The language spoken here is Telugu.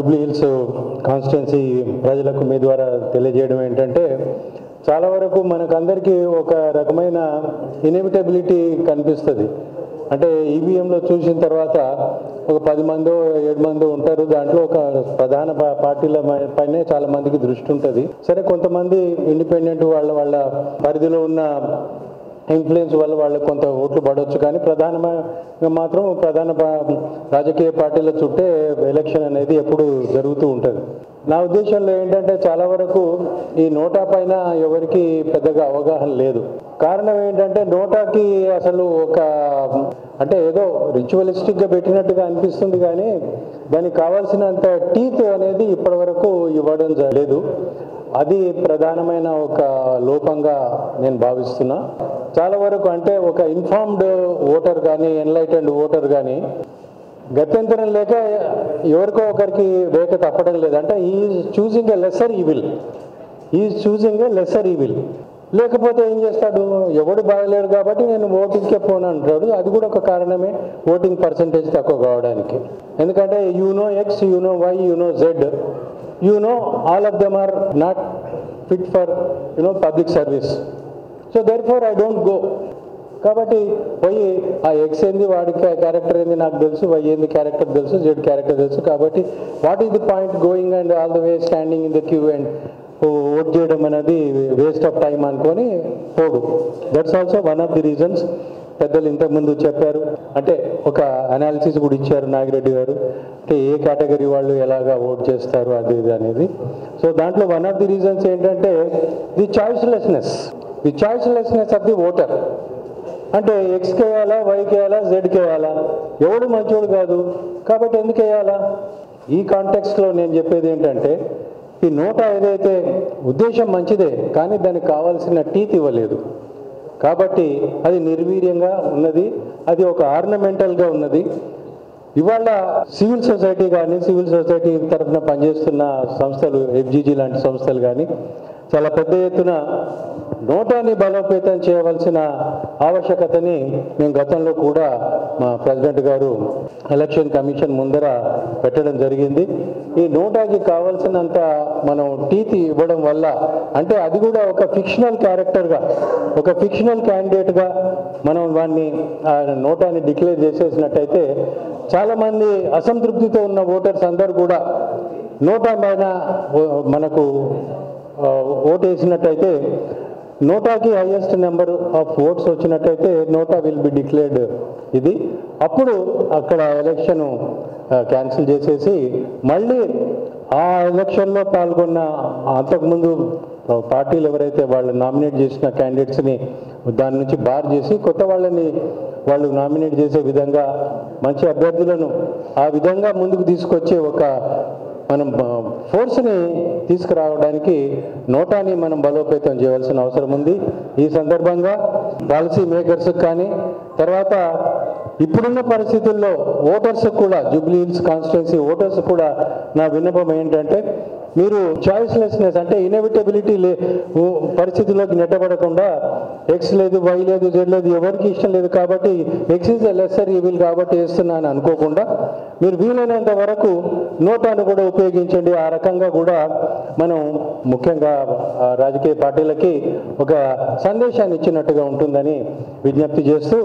జూబ్లీ హిల్స్ కాన్స్టిట్యున్సీ ప్రజలకు మీ ద్వారా తెలియజేయడం ఏంటంటే, చాలా వరకు మనకందరికీ ఒక రకమైన ఇన్ఎవిటబిలిటీ కనిపిస్తుంది. అంటే ఈవీఎంలో చూసిన తర్వాత ఒక 10 మందో 7 మందో ఉంటారు. దాంట్లో ఒక ప్రధాన పార్టీల పైనే చాలా మందికి దృష్టి ఉంటుంది. సరే, కొంతమంది ఇండిపెండెంట్ వాళ్ళ పరిధిలో ఉన్న ఇన్ఫ్లుయెన్స్ వల్ల వాళ్ళకి కొంత ఓట్లు పడవచ్చు. కానీ ప్రధానంగా మాత్రం ప్రధాన రాజకీయ పార్టీల చుట్టే ఎలక్షన్ అనేది ఎప్పుడు జరుగుతూ ఉంటుంది. నా ఉద్దేశంలో ఏంటంటే, చాలా వరకు ఈ నోటా పైన ఎవరికి పెద్దగా అవగాహన లేదు. కారణం ఏంటంటే, నోటాకి అసలు అంటే ఏదో రిచువలిస్టిక్గా పెట్టినట్టుగా అనిపిస్తుంది, కానీ దానికి కావాల్సినంత టీత్ అనేది ఇప్పటి వరకు ఇవ్వడం లేదు. అది ప్రధానమైన ఒక లోపంగా నేను భావిస్తున్నా. చాలా వరకు అంటే ఒక ఇన్ఫార్మ్డ్ ఓటర్ కానీ ఎన్లైటెండ్ ఓటర్ కానీ గత్యంతరం లేక ఎవరికో ఒకరికి వేక తప్పడం లేదు. అంటే is choosing A lesser evil. లేకపోతే ఏం చేస్తాడు, ఎవడు బాగలేడు కాబట్టి నేను ఓటింగ్కే పోను అంటాడు. అది కూడా ఒక కారణమే ఓటింగ్ పర్సంటేజ్ తక్కువ కావడానికి. ఎందుకంటే you know X, you know Y, you know Z, all of them are not fit for public service. So therefore I don't go. కాబట్టి పోయి ఆ ఎక్స్ ఏంది, వాడి క్యారెక్టర్ ఏంది నాకు తెలుసు, వై ఏంది క్యారెక్టర్ తెలుసు, జెడ్ క్యారెక్టర్ తెలుసు. కాబట్టి what is the point going and all the way standing in the Q and vote చేయడం అనేది వేస్ట్ ఆఫ్ టైం అనుకొని పోడు. That's also one of the reasons. పెద్దలు ఇంతకుముందు చెప్పారు, అంటే ఒక అనాలిసిస్ కూడా ఇచ్చారు నాగిరెడ్డి గారు, అంటే ఏ కేటగిరీ వాళ్ళు ఎలాగా ఓట్ చేస్తారు అది ఇది అనేది. సో దాంట్లో వన్ ఆఫ్ ది రీజన్స్ ఏంటంటే ది చాయిస్లెస్నెస్ ఆఫ్ ది ఓటర్. అంటే ఎక్స్కి వేయాలా, వైకి వేయాలా, జెడ్కి వేయాలా, ఎవడు మంచోడు కాదు కాబట్టి ఎందుకు వేయాలా? ఈ కాంటెక్స్ట్లో నేను చెప్పేది ఏంటంటే, ఈ నోటా ఏదైతే ఉద్దేశం మంచిదే, కానీ దానికి కావాల్సిన టీత్ ఇవ్వలేదు. కాబట్టి అది నిర్వీర్యంగా ఉన్నది, అది ఒక ఆర్నమెంటల్గా ఉన్నది. ఇవాళ సివిల్ సొసైటీ కానీ, సివిల్ సొసైటీ తరఫున పనిచేస్తున్న సంస్థలు, ఎఫ్జీజీ లాంటి సంస్థలు కానీ చాలా పెద్ద ఎత్తున నోటాని బలోపేతం చేయవలసిన ఆవశ్యకతని మేము గతంలో కూడా మా ప్రెసిడెంట్ గారు ఎలక్షన్ కమిషన్ ముందర పెట్టడం జరిగింది. ఈ నోటాకి కావాల్సినంత మనం టీతీ ఇవ్వడం వల్ల, అంటే అది కూడా ఒక ఫిక్షనల్ క్యారెక్టర్గా, ఒక ఫిక్షనల్ క్యాండిడేట్గా మనం వాడిని నోటాని డిక్లేర్ చేసేసినట్టయితే చాలామంది అసంతృప్తితో ఉన్న ఓటర్స్ అందరూ కూడా నోటా పైన మనకు ఓటేసినట్టయితే, నోటాకి హైయెస్ట్ నెంబర్ ఆఫ్ ఓట్స్ వచ్చినట్టయితే నోటా విల్ బి డిక్లేర్డ్. ఇది అప్పుడు అక్కడ ఎలక్షన్ క్యాన్సిల్ చేసేసి మళ్ళీ ఆ ఎలక్షన్లో పాల్గొన్న అంతకుముందు పార్టీలు ఎవరైతే వాళ్ళు నామినేట్ చేసిన క్యాండిడేట్స్ని దాని నుంచి బార్ చేసి కొత్త వాళ్ళని వాళ్ళు నామినేట్ చేసే విధంగా, మంచి అభ్యర్థులను ఆ విధంగా ముందుకు తీసుకొచ్చే ఒక మనం ఫోర్స్ని తీసుకురావడానికి నోటాని మనం బలోపేతం చేయవలసిన అవసరం ఉంది. ఈ సందర్భంగా పాలసీ మేకర్స్ కానీ, తర్వాత ఇప్పుడున్న పరిస్థితుల్లో ఓటర్స్ కూడా, జూబ్లీ హిల్స్ కాన్స్టిట్యున్సీ ఓటర్స్ కూడా నా విన్నపం ఏంటంటే, మీరు చాయిస్లెస్నెస్ అంటే ఇన్ఎవిటబిలిటీ పరిస్థితుల్లోకి నెట్టబడకుండా ఎక్స్ లేదు, వై లేదు, జెడ్ లేదు, ఎవరికి ఇష్టం లేదు కాబట్టి X is a lesser evil కాబట్టి వేస్తున్నాను అనుకోకుండా మీరు వీలైనంత వరకు నోటాను కూడా ఉపయోగించండి. ఆ రకంగా కూడా మనం ముఖ్యంగా రాజకీయ పార్టీలకి ఒక సందేశాన్ని ఇచ్చినట్టుగా ఉంటుందని విజ్ఞప్తి చేస్తూ